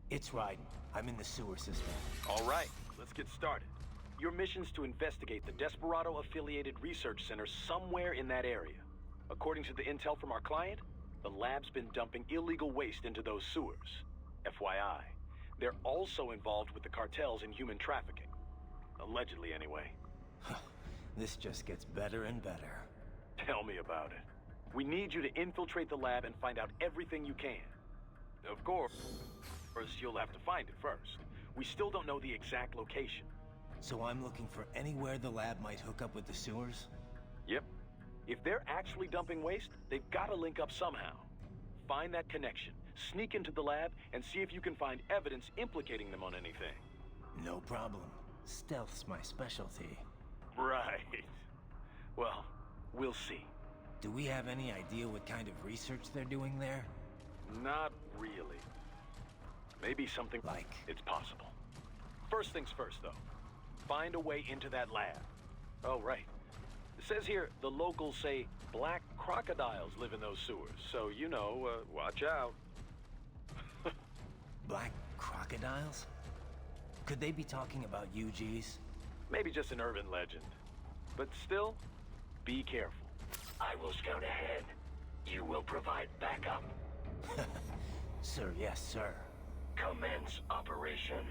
It's right. I'm in the sewer system. All right, let's get started. Your mission's to investigate the Desperado-affiliated research center somewhere in that area. According to the intel from our client, the lab's been dumping illegal waste into those sewers. FYI, they're also involved with the cartels in human trafficking. Allegedly, anyway. This just gets better and better. Tell me about it. We need you to infiltrate the lab and find out everything you can. Of course, you'll have to find it first. We still don't know the exact location. So I'm looking for anywhere the lab might hook up with the sewers? Yep. If they're actually dumping waste, they've got to link up somehow. Find that connection, sneak into the lab, and see if you can find evidence implicating them on anything. No problem. Stealth's my specialty. Right. Well, we'll see. Do we have any idea what kind of research they're doing there? Not really. Maybe something like... It's possible. First things first, though. Find a way into that lab. Oh, right. It says here the locals say black crocodiles live in those sewers, so, you know, watch out. Black crocodiles? Could they be talking about UGs? Maybe just an urban legend. But still, be careful. I will scout ahead. You will provide backup. Sir, yes, sir. Commence operation.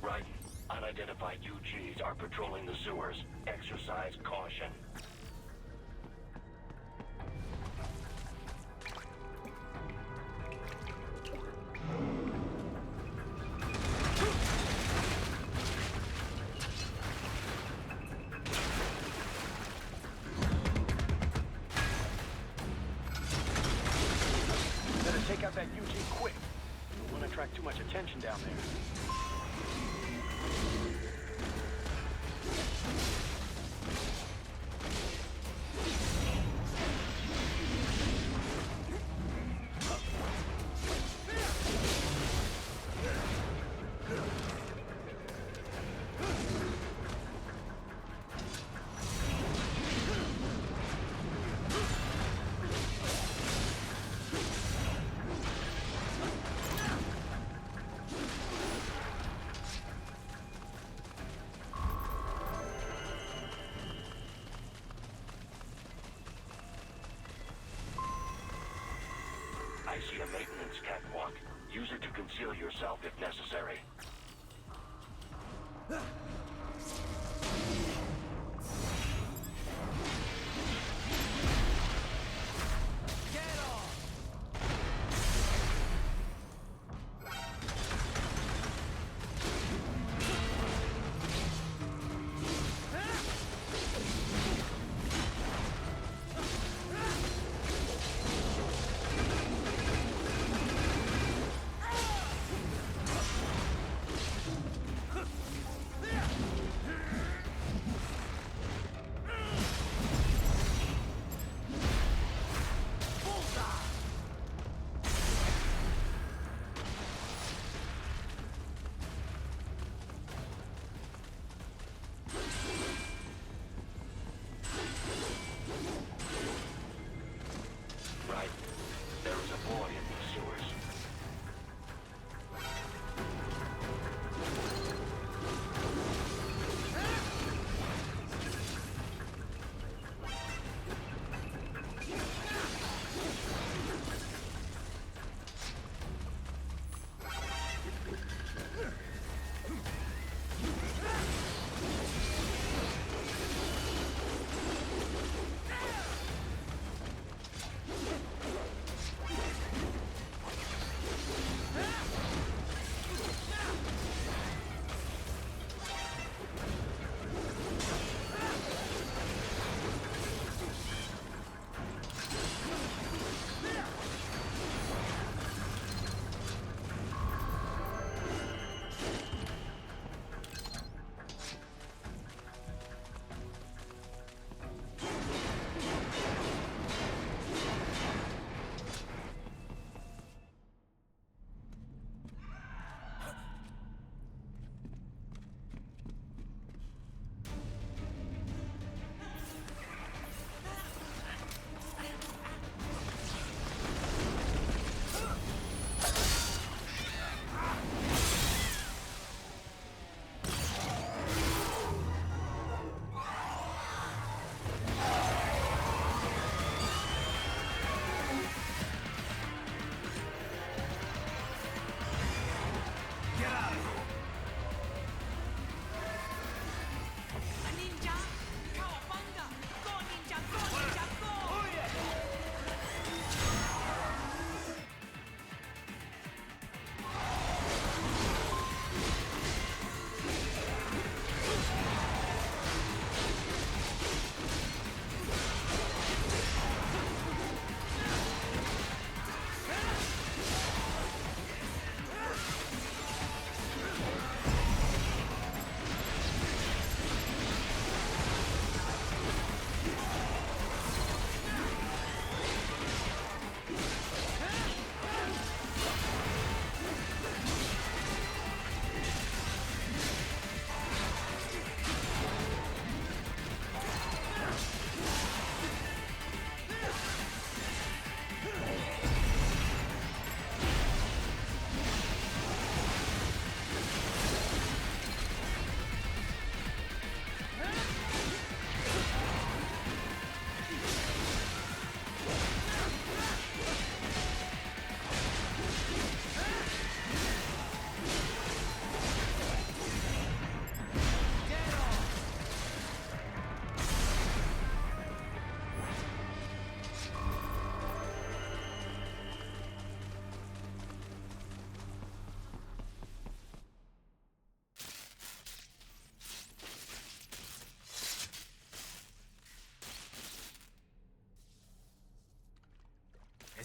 Right. Unidentified UGs are patrolling the sewers. Exercise caution. Better take out that UG quick. Don't want to attract too much attention down there. I see a maintenance catwalk. Use it to conceal yourself if necessary.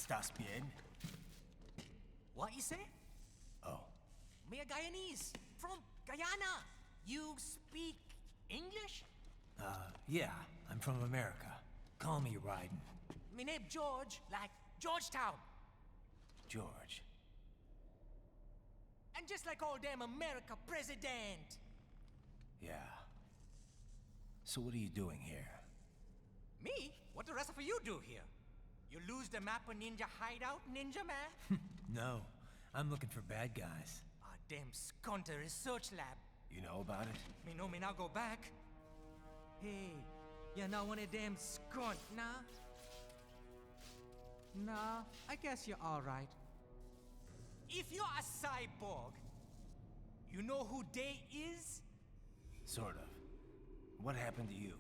Estás bien? What you say? Oh. Me a Guyanese from Guyana. You speak English? Yeah, I'm from America. Call me Ryden. Me name George, like Georgetown. George. And just like all damn America president. Yeah. So what are you doing here? Me? What the rest of you do here? You lose the map of Ninja hideout, Ninja man? No, I'm looking for bad guys. Ah, damn Skunter research lab. You know about it? Me know me now go back. Hey, you're not one of them skunt, nah? Nah, I guess you're alright. If you're a cyborg, you know who they is? Sort of. What happened to you?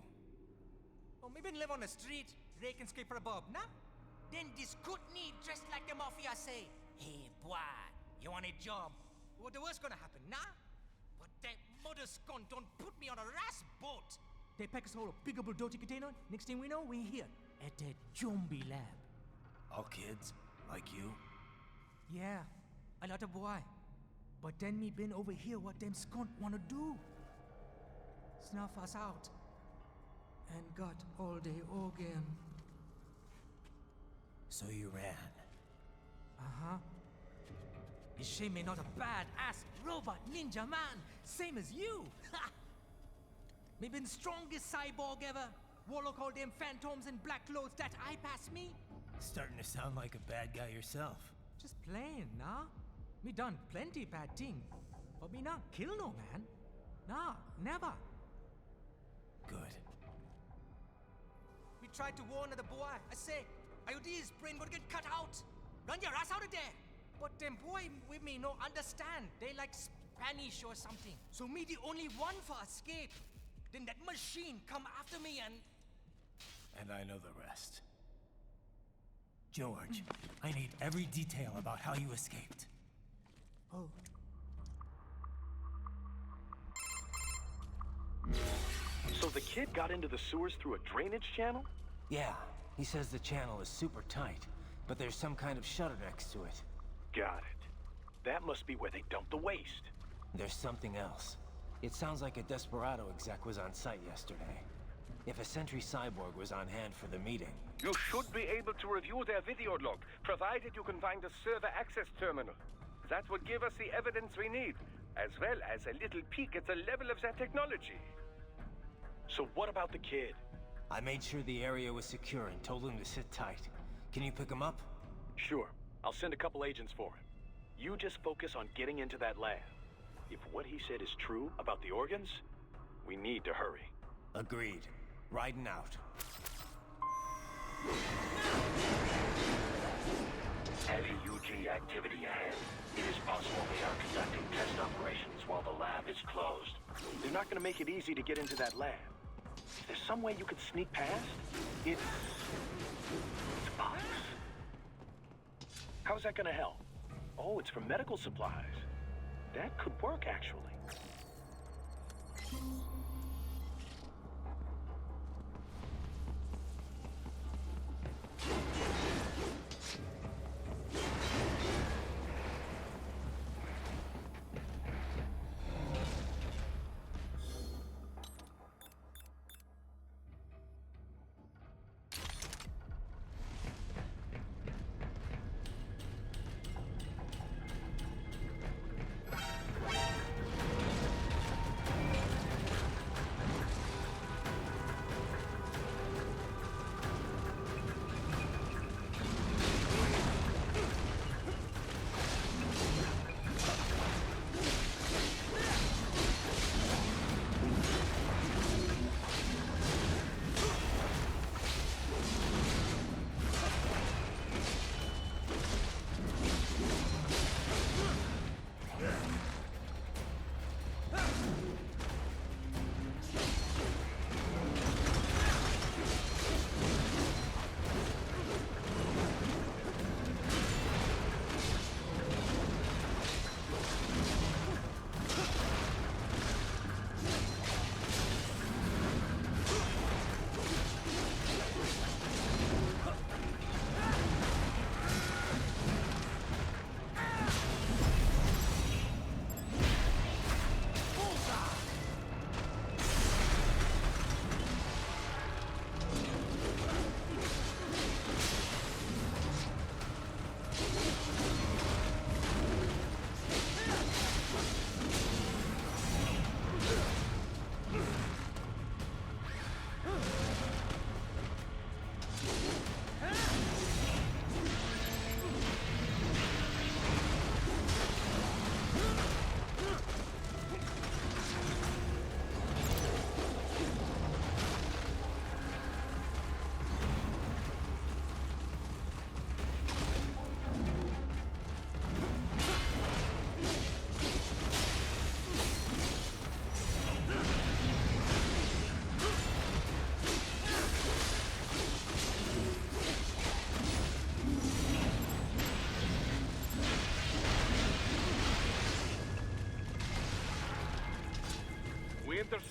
Oh, me been live on the street, rake and scrape for a bob, nah? Then this Kootenai dressed like the mafia say, hey boy, you want a job? What the worst gonna happen, nah? But that mother scunt don't put me on a ras boat. They pack us all a big old dirty container. Next thing we know, we're here at the zombie lab. All kids? Like you? Yeah, a lot of boy. But then me been over here what them skunt wanna do. Snuff us out. And got all the organ. So you ran. Uh-huh. It's shame me not a bad-ass robot ninja man, same as you. Ha! Me been strongest cyborg ever. Warlock all them phantoms in black clothes that eye pass me. Starting to sound like a bad guy yourself. Just plain, nah? Me done plenty bad thing. But me not kill no man. Nah, never. Good. We tried to warn the boy. I say, IOD's brain would get cut out. Run your ass out of there. But them boy with me no understand. They like Spanish or something. So me the only one for escape. Then that machine come after me and... And I know the rest. George, I need every detail about how you escaped. Oh. So the kid got into the sewers through a drainage channel? Yeah, he says the channel is super tight, but there's some kind of shutter next to it. Got it. That must be where they dumped the waste. There's something else. It sounds like a Desperado exec was on site yesterday. If a Sentry Cyborg was on hand for the meeting. You should be able to review their video log, provided you can find a server access terminal. That would give us the evidence we need, as well as a little peek at the level of their technology. So what about the kid? I made sure the area was secure and told him to sit tight. Can you pick him up? Sure. I'll send a couple agents for him. You just focus on getting into that lab. If what he said is true about the organs, we need to hurry. Agreed. Riding out. Heavy UG activity ahead. It is possible they are conducting test operations while the lab is closed. They're not gonna make it easy to get into that lab. Is there some way you could sneak past? It's a box. How's that gonna help? Oh, it's for medical supplies. That could work, actually.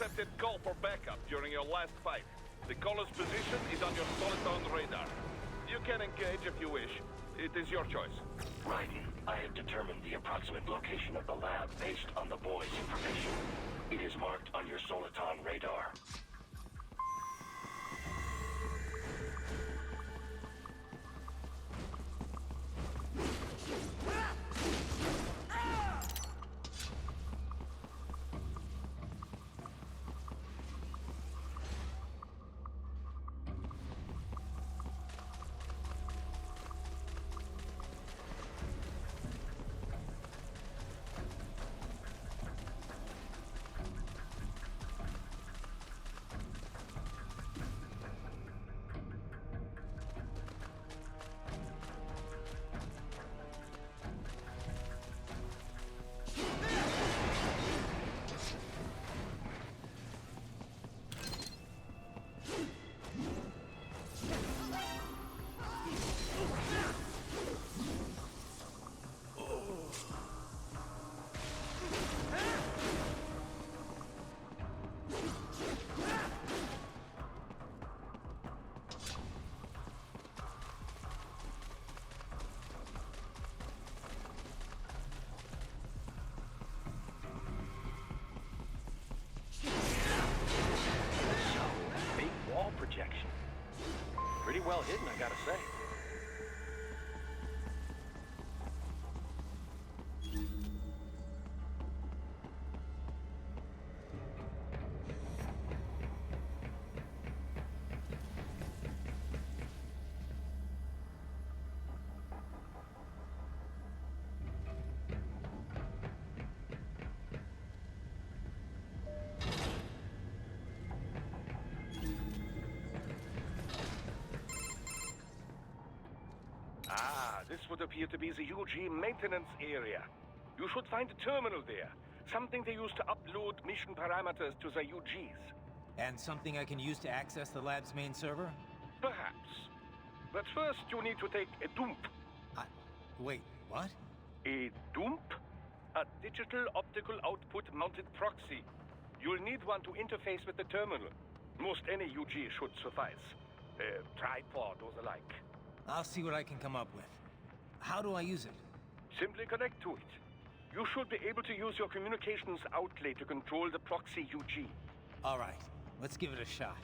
intercepted call for backup during your last fight. The caller's position is on your Soliton radar. You can engage if you wish. It is your choice. Raiden, I have determined the approximate location of the lab based on the boy's information. It is marked on your Soliton radar. Projection. Pretty well hidden, I gotta say. This would appear to be the UG maintenance area. You should find a terminal there. Something they use to upload mission parameters to the UGs. And something I can use to access the lab's main server? Perhaps. But first you need to take a dump. Wait, what? A dump? A digital optical output mounted proxy. You'll need one to interface with the terminal. Most any UG should suffice. A tripod or the like. I'll see what I can come up with. How do I use it? Simply connect to it. You should be able to use your communications outlay to control the proxy UG. All right, let's give it a shot.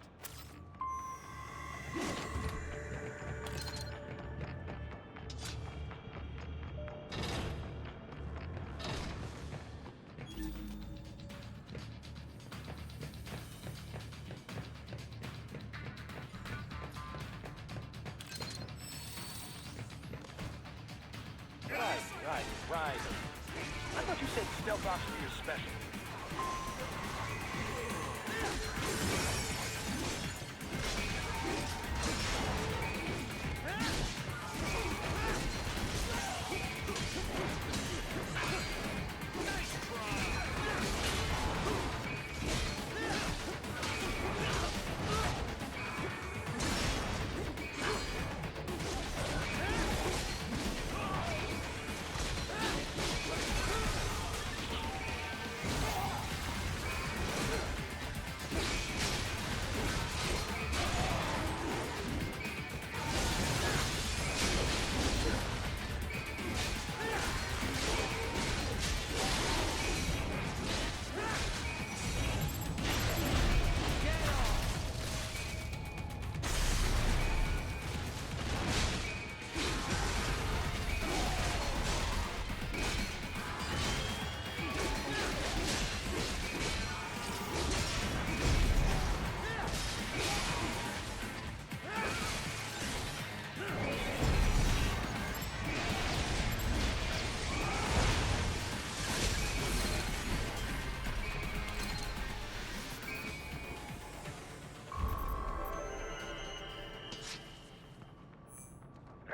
Right. I thought you said stealth ops were your specialty.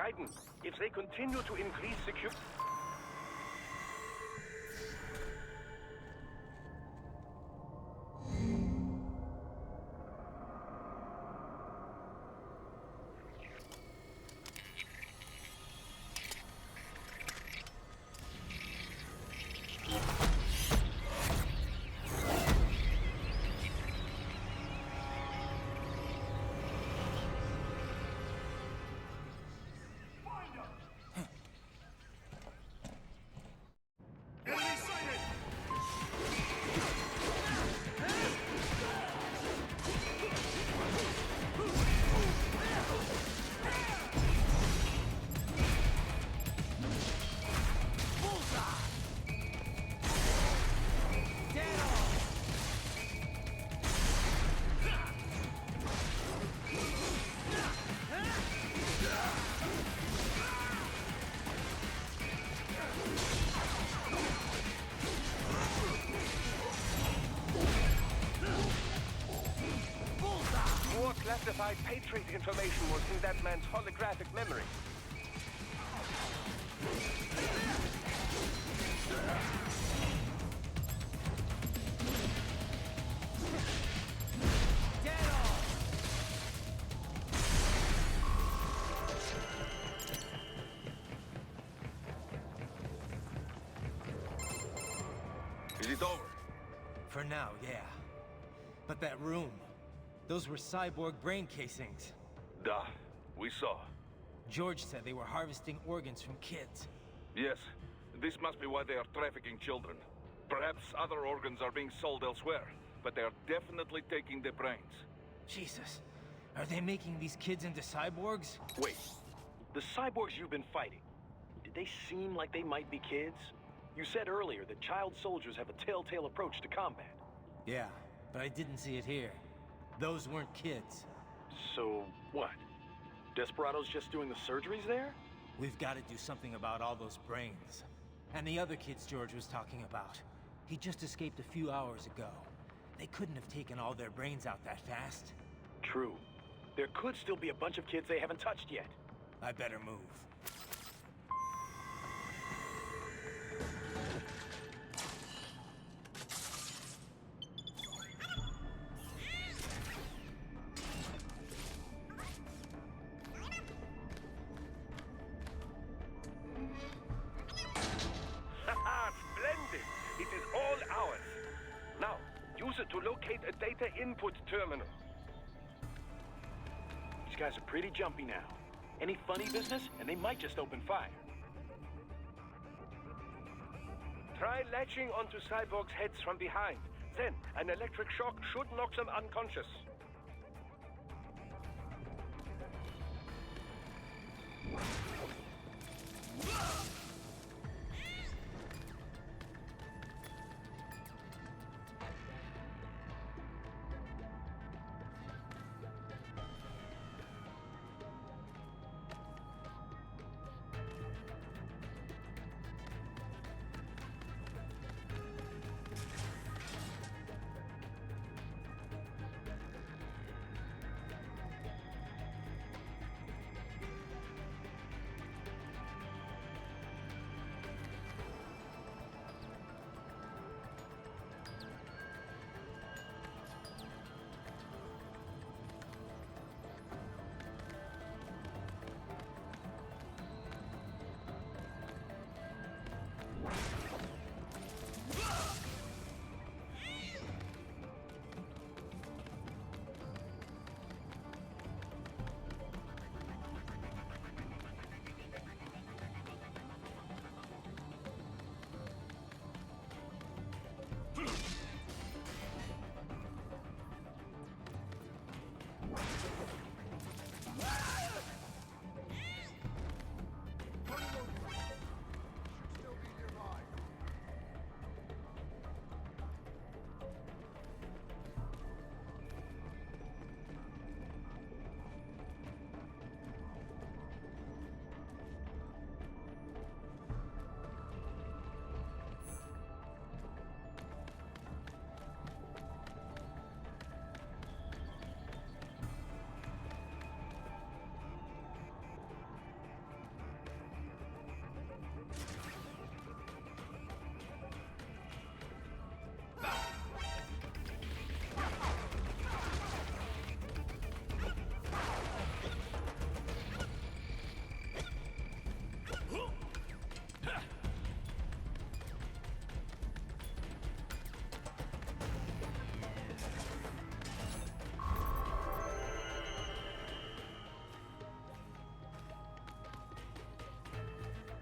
Raiden, if they continue to increase security... classified Patriot information was in that man's holographic memory. Is it over? For now, yeah. But that room, those were cyborg brain casings. Duh. We saw. George said they were harvesting organs from kids. Yes. This must be why they are trafficking children. Perhaps other organs are being sold elsewhere, but they are definitely taking the brains. Jesus, are they making these kids into cyborgs? Wait, the cyborgs you've been fighting, did they seem like they might be kids? You said earlier that child soldiers have a telltale approach to combat. Yeah, but I didn't see it here. Those weren't kids. So, what? Desperado's just doing the surgeries there? We've got to do something about all those brains. And the other kids George was talking about. He just escaped a few hours ago. They couldn't have taken all their brains out that fast. True. There could still be a bunch of kids they haven't touched yet. I better move. Splendid! It is all ours. Now, use it to locate a data input terminal. These guys are pretty jumpy now. Any funny business, and they might just open fire. Try latching onto cyborgs' heads from behind. Then, an electric shock should knock them unconscious.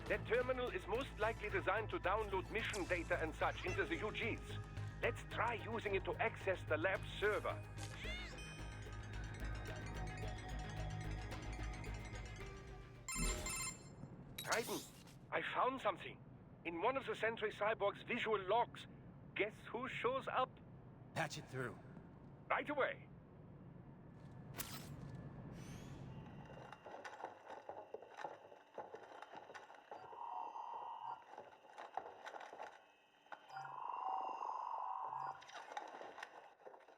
That terminal is most likely designed to download mission data and such into the UGs. Let's try using it to access the lab server. Raiden, I found something. In one of the Sentry Cyborg's visual logs. Guess who shows up? Patch it through. Right away.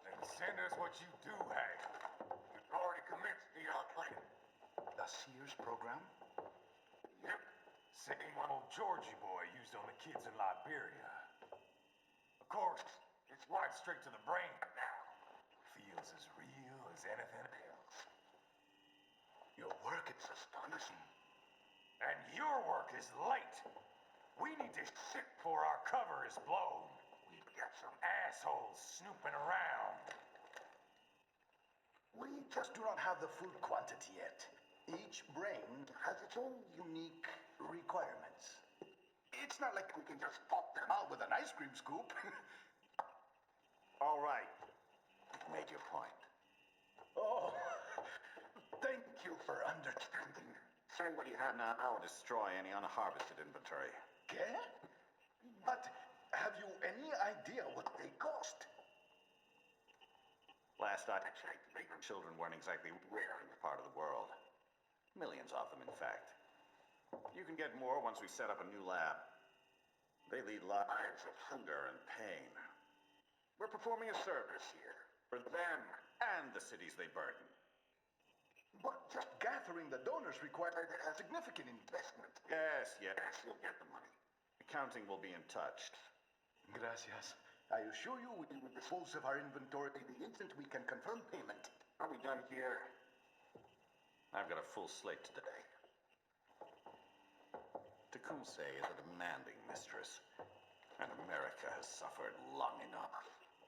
Then send us what you do have. The droid the Sears program? Yep. Same old Georgie boy used on the kids in Liberia. Of course, it's right straight to the brain now. Feels as real as anything else. Your work is astonishing. And your work is late. We need to shit before our cover is blown. We've got some. Assholes snooping around. We just do not have the full quantity yet. Each brain has its own unique requirements. It's not like we can just pop them out with an ice cream scoop. All right. Make your point. Oh, thank you for understanding. Say what you have now or destroy any unharvested inventory. Okay? But have you any idea what they cost? Last I checked, children weren't exactly rare in this part of the world. Millions of them, in fact. You can get more once we set up a new lab. They lead lives of hunger and pain. We're performing a service here for them and the cities they burden. But just gathering the donors required a significant investment. Yes, you'll get the money. Accounting will be in touch. Gracias. I assure you we will dispose of our inventory the instant we can confirm payment. Are we done here? I've got a full slate today. Tecumseh is a demanding mistress, and America has suffered long enough.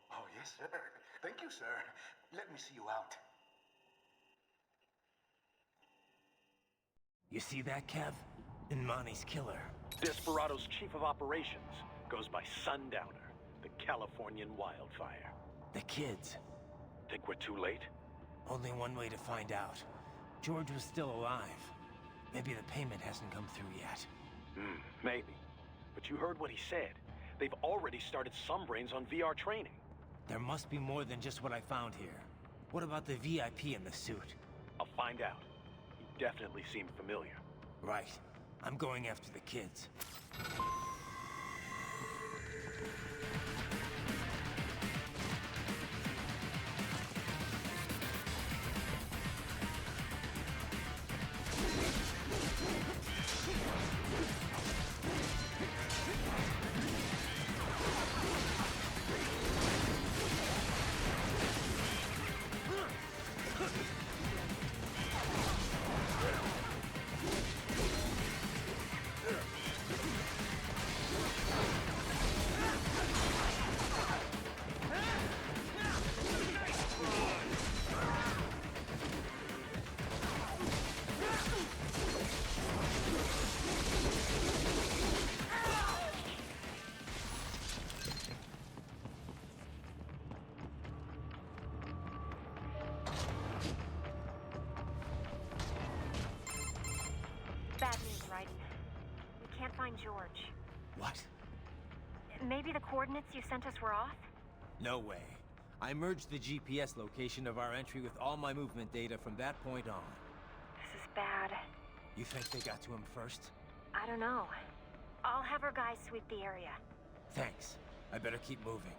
Oh, yes, sir. Thank you, sir. Let me see you out. You see that, Kev? Imani's killer. Desperado's chief of operations goes by Sundowner, the Californian wildfire. The kids. Think we're too late? Only one way to find out. George was still alive. Maybe the payment hasn't come through yet. Maybe. But you heard what he said. They've already started some brains on VR training. There must be more than just what I found here. What about the VIP in the suit? I'll find out. He definitely seemed familiar. Right. I'm going after the kids. Bad news, Raiden. We can't find George. What? Maybe the coordinates you sent us were off? No way. I merged the GPS location of our entry with all my movement data from that point on. This is bad. You think they got to him first? I don't know. I'll have our guys sweep the area. Thanks. I better keep moving.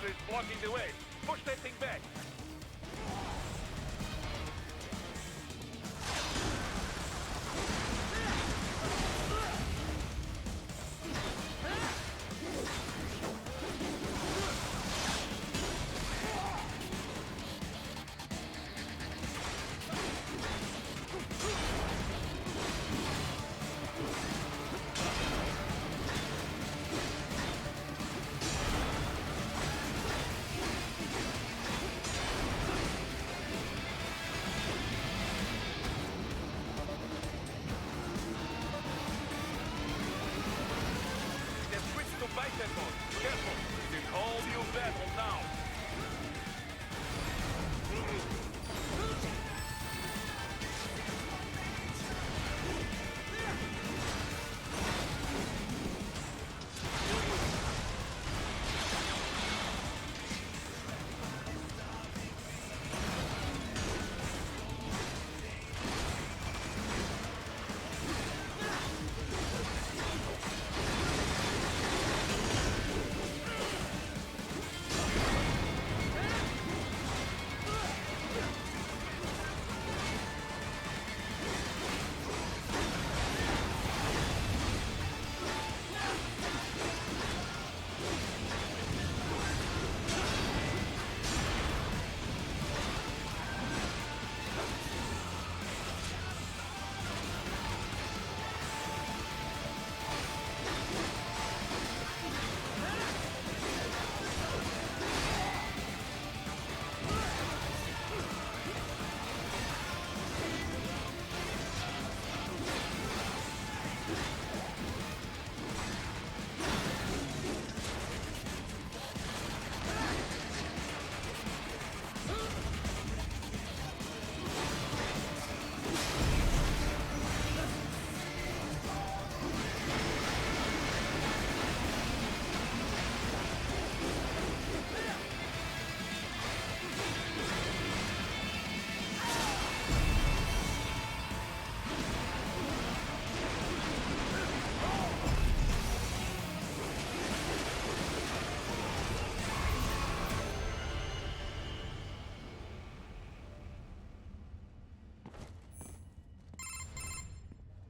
Is blocking the way. Push that thing back. Sentinels! Careful! They call you battle now!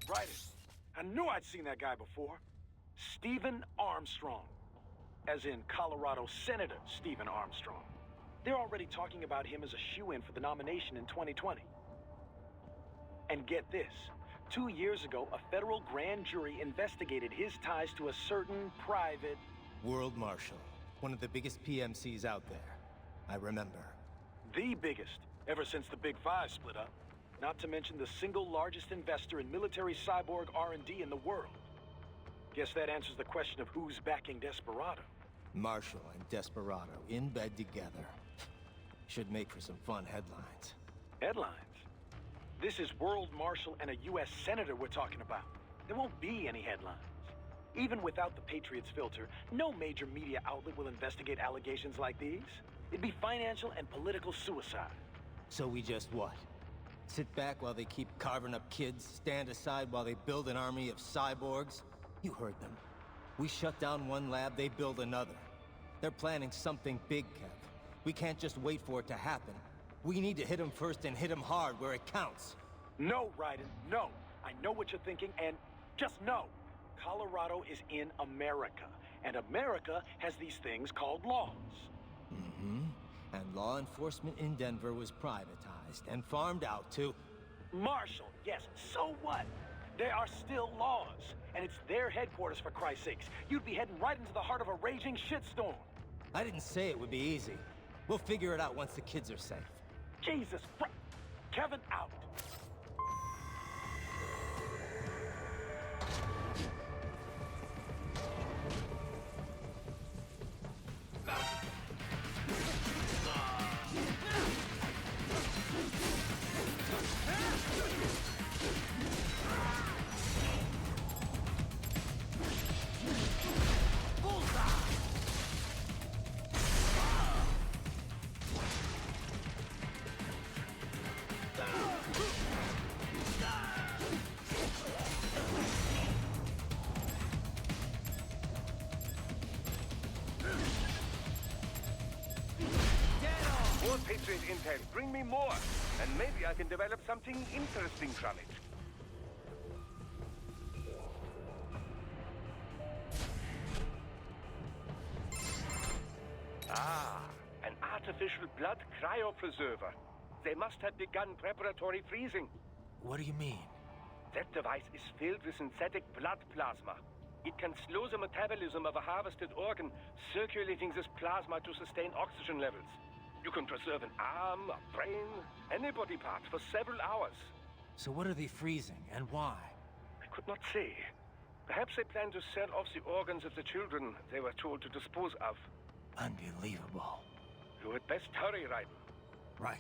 Right. I knew I'd seen that guy before. Stephen Armstrong. As in Colorado Senator Stephen Armstrong. They're already talking about him as a shoo-in for the nomination in 2020. And get this. 2 years ago, a federal grand jury investigated his ties to a certain private... World Marshal. One of the biggest PMCs out there. I remember. The biggest, ever since the Big Five split up. Not to mention the single largest investor in military cyborg R&D in the world. Guess that answers the question of who's backing Desperado. Marshall and Desperado in bed together. Should make for some fun headlines. Headlines? This is World Marshal and a U.S. Senator we're talking about. There won't be any headlines. Even without the Patriots filter, no major media outlet will investigate allegations like these. It'd be financial and political suicide. So we just what? Sit back while they keep carving up kids, stand aside while they build an army of cyborgs? You heard them. We shut down one lab, they build another. They're planning something big, Kev. We can't just wait for it to happen. We need to hit them first and hit them hard where it counts. No, Raiden, no. I know what you're thinking, and just know. Colorado is in America, and America has these things called laws. Mm-hmm. And law enforcement in Denver was privatized and farmed out to... Marshall, yes, so what? There are still laws, and it's their headquarters, for Christ's sakes. You'd be heading right into the heart of a raging shitstorm. I didn't say it would be easy. We'll figure it out once the kids are safe. Jesus Christ. Kevin out. More Patriot intel. Bring me more. And maybe I can develop something interesting from it. Ah, an artificial blood cryopreserver. They must have begun preparatory freezing. What do you mean? That device is filled with synthetic blood plasma. It can slow the metabolism of a harvested organ, circulating this plasma to sustain oxygen levels. You can preserve an arm, a brain, any body part for several hours. So what are they freezing, and why? I could not say. Perhaps they plan to sell off the organs of the children they were told to dispose of. Unbelievable. You had best hurry, Raiden. Right.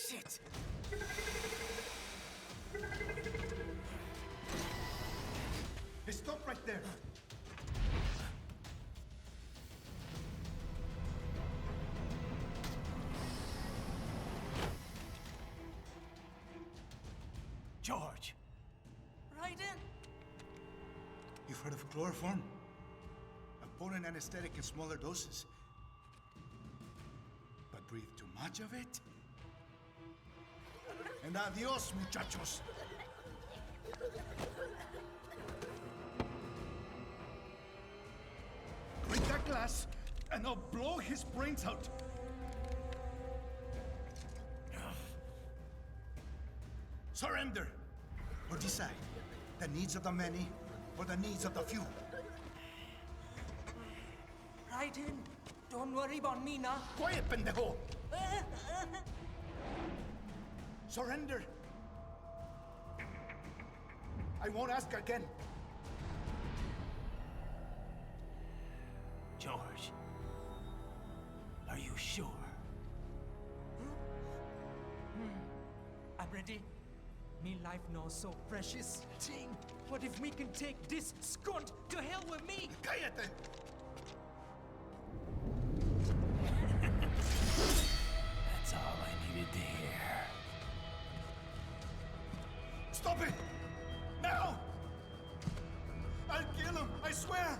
Shit! Hey, stop right there. George! Raiden? You've heard of chloroform? A potent anesthetic in smaller doses. But breathe too much of it? And adios, muchachos. Break that glass, and I'll blow his brains out. Surrender, or decide the needs of the many or the needs of the few. Raiden, don't worry about me now. Quiet, pendejo! Surrender. I won't ask again. George, are you sure? I'm ready. Me life now so precious. Ting, what if we can take this skunt to hell with me? Cállate! That's all I needed to hear. Stop it! Now! I'll kill him, I swear!